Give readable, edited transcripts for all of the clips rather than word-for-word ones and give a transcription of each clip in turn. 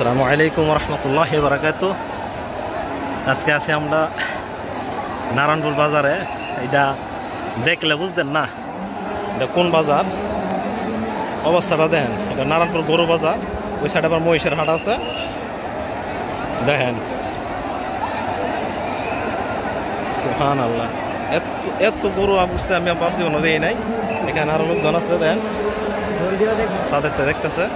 আসসালামু আলাইকুম রহমতুল্লাহি বারাকাতু। আজকে আছি আমরা নারায়ণপুর বাজারে। এটা দেখলে বুঝতেন না এটা কোন বাজার, অবস্থাটা দেখেন। এটা নারায়ণপুর গরু বাজার, ওই সাইডে আবার মহিষের হাট আছে। দেখেন সুবহানাল্লাহ, এত এত গরু বুঝছে আমি ভাবছি কোনো দিই নাই। এখানে আরো লোকজন আছে, দেখেন সাদেরটা দেখতেছে।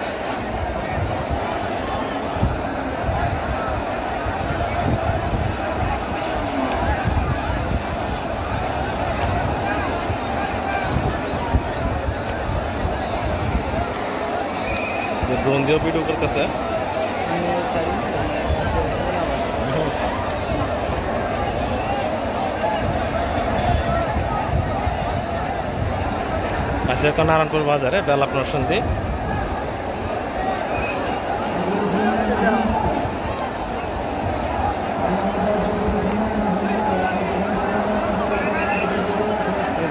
ড্রোন দিয়েও ভিডিও করতেছে। আছে এখন নারায়ণপুর বাজারে বেলা প্রসন্দি।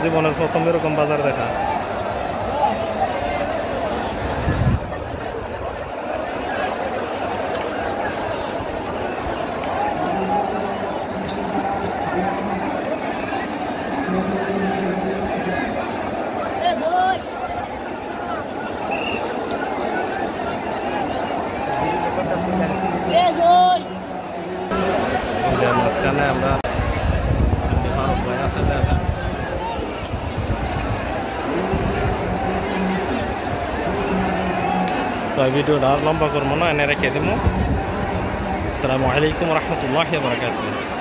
জীবনের প্রথম এরকম বাজার দেখা। মাঝখানে আমরা ফারুক ভাই আছে, দেখা তো ভিডিওটা আর লম্বা করবো না, এনে রেখে দিব। আসসালামু আলাইকুম রহমতুল্লাহি ওয়া বারাকাতুহু।